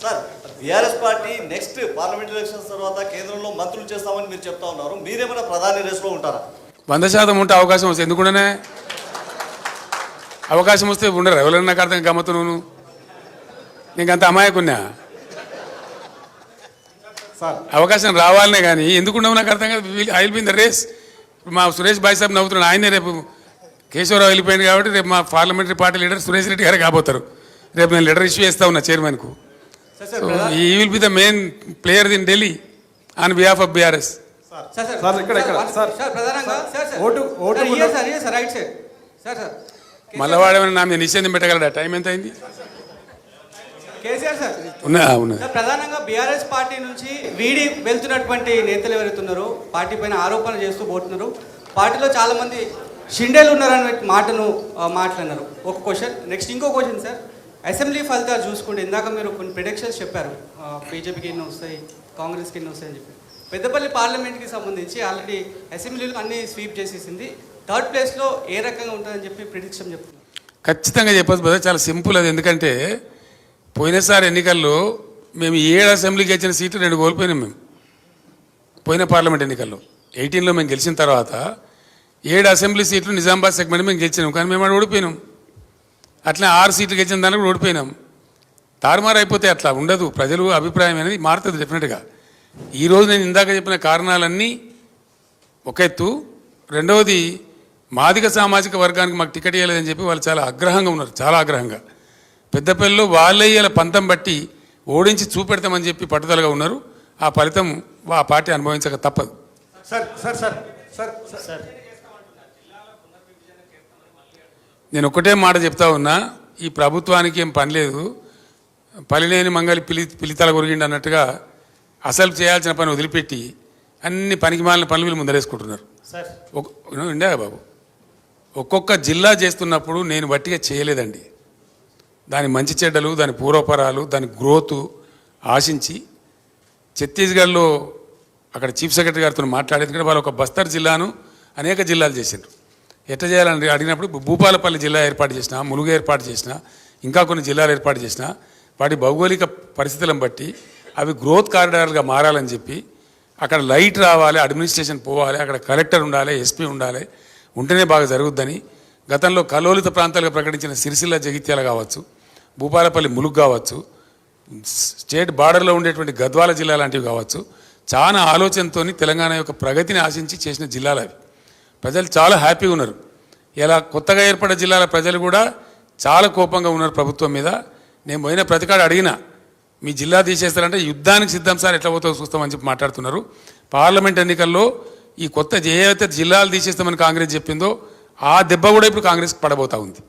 Sir BRS party next parliament elections తర్వాత కేంద్రంలో మంత్రులు చేస్తామని మీరు చెప్తా ఉన్నారు. మీరేమైనా ప్రధాని రేసులో ఉంటారా? 100% ఉంటే అవకాశం వస్తే ఎందుకుండానే అవకాశం వస్తే ఉండరు. ఎవరైనా నాకు అర్థం గమ్మత్తు నువ్వు నీకు అంత అమాయకున్నా అవకాశం రావాలనే కానీ ఎందుకుండవు నాకు అర్థం కాదు. I will be in the race. మా సురేష్ భాయ్ సాబ్ నవ్వుతున్నాడు. ఆయనే రేపు కేశవరావు వెళ్ళిపోయింది కాబట్టి రేపు మా parliamentary party leader Suresh Reddy గారు కాబోతారు. రేపు నేను లెటర్ ఇష్యూ చేస్తా ఉన్నా చైర్మన్కు. ఈ will be the main player in Delhi on behalf of BRS. మళ్ళీ వాడేమైనా నా మీద నిషేధం పెట్టగలడా? టైం ఎంత అయింది? కేసీఆర్ సార్ అవునా ప్రధానంగా బీఆర్ఎస్ పార్టీ నుంచి వీడి వెళ్తున్నటువంటి నేతలు ఎవరైతున్నారో పార్టీ పైన ఆరోపణలు చేస్తూ పోతున్నారు. పార్టీలో చాలా మంది షిండేలు ఉన్నారనే మాటను మాట్లాడినారు. ఒక క్వశ్చన్. నెక్స్ట్ ఇంకో క్వశ్చన్ సార్, అసెంబ్లీ ఫలితాలు చూసుకుంటే ఇందాక మీరు కొన్ని ప్రిడిక్షన్స్ చెప్పారు. బీజేపీకి ఎన్ని వస్తాయి, కాంగ్రెస్కి ఎన్ని వస్తాయని చెప్పి. పెద్దపల్లి పార్లమెంట్కి సంబంధించి ఆల్రెడీ అసెంబ్లీలో అన్ని స్వీప్ చేసేసింది. థర్డ్ ప్లేస్లో ఏ రకంగా ఉంటుందని చెప్పి ప్రిడిక్షన్ చెప్తున్నారు. ఖచ్చితంగా చెప్పచ్చు బ్రదర్. చాలా సింపుల్ అది. ఎందుకంటే పోయినసారి ఎన్నికల్లో మేము 7 అసెంబ్లీకి ఇచ్చిన సీట్లు 2 కోల్పోయినాం. మేము పోయిన పార్లమెంట్ ఎన్నికల్లో 18లో మేము గెలిచిన తర్వాత 7 అసెంబ్లీ సీట్లు నిజామాబాద్ సెగ్మెంట్ మేము గెలిచినాం. కానీ మేము అక్కడ ఓడిపోయినాం. అట్లా 6 సీట్లు గెలిచిన దానికి కూడా ఓడిపోయినాం. తారుమారు అయిపోతే అట్లా ఉండదు. ప్రజలు అభిప్రాయం అనేది మారుతుంది డెఫినెట్గా. ఈరోజు నేను ఇందాక చెప్పిన కారణాలన్నీ ఒక ఎత్తు. రెండవది మాదిగ సామాజిక వర్గానికి మాకు టికెట్ ఇవ్వలేదని చెప్పి వాళ్ళు చాలా ఆగ్రహంగా ఉన్నారు. చాలా ఆగ్రహంగా పెద్దపల్లిలో వాళ్ళయ్యేల పంతం బట్టి ఓడించి చూపెడతామని చెప్పి పట్టుదలగా ఉన్నారు. ఆ ఫలితం ఆ పార్టీ అనుభవించక తప్పదు. నేను ఒకటే మాట చెప్తా ఉన్నా, ఈ ప్రభుత్వానికి ఏం పని లేదు. పలిలేని మంగళి పిలితల కొరిగిండి అన్నట్టుగా అసలు చేయాల్సిన పని వదిలిపెట్టి అన్ని పనికి మాలిన పనులు వీళ్ళు ముందరేసుకుంటున్నారు. ఇండియా బాబు, ఒక్కొక్క జిల్లా చేస్తున్నప్పుడు నేను వట్టిగా చేయలేదండి. దాని మంచి చెడ్డలు, దాని పూర్వపరాలు, దాని గ్రోత్ ఆశించి ఛత్తీస్గఢ్లో అక్కడ చీఫ్ సెక్రటరీ గారితో మాట్లాడేది. ఎందుకంటే వాళ్ళు ఒక బస్తర్ జిల్లాను అనేక జిల్లాలు చేసిండ్రు. ఎట్లా చేయాలని అడిగినప్పుడు భూపాలపల్లి జిల్లా ఏర్పాటు చేసిన, ములుగు ఏర్పాటు చేసిన, ఇంకా కొన్ని జిల్లాలు ఏర్పాటు చేసిన, వాటి భౌగోళిక పరిస్థితులను బట్టి అవి గ్రోత్ కారిడార్గా మారాలని చెప్పి అక్కడ లైట్ రావాలి, అడ్మినిస్ట్రేషన్ పోవాలి, అక్కడ కలెక్టర్ ఉండాలి, ఎస్పీ ఉండాలి, ఉంటేనే బాగా జరుగుద్దని గతంలో కలోలిత ప్రాంతాలుగా ప్రకటించిన సిరిసిల్ల జగిత్యాల కావచ్చు, భూపాలపల్లి ములుగు కావచ్చు, స్టేట్ బార్డర్లో ఉండేటువంటి గద్వాల జిల్లా లాంటివి కావచ్చు, చాలా ఆలోచనతో తెలంగాణ యొక్క ప్రగతిని ఆశించి చేసిన జిల్లాలు అవి. ప్రజలు చాలా హ్యాపీగా ఉన్నారు. ఇలా కొత్తగా ఏర్పడ్డ జిల్లాల ప్రజలు కూడా చాలా కోపంగా ఉన్నారు ప్రభుత్వం మీద. నేను పోయిన ప్రతికాడు అడిగినా, మీ జిల్లా తీసేస్తారంటే యుద్ధానికి సిద్ధం సార్, ఎట్లా పోతావు చూస్తామని చెప్పి మాట్లాడుతున్నారు. పార్లమెంట్ ఎన్నికల్లో ఈ కొత్త ఏవైతే జిల్లాలు తీసేస్తామని కాంగ్రెస్ చెప్పిందో ఆ దెబ్బ కూడా ఇప్పుడు కాంగ్రెస్కి పడబోతా ఉంది.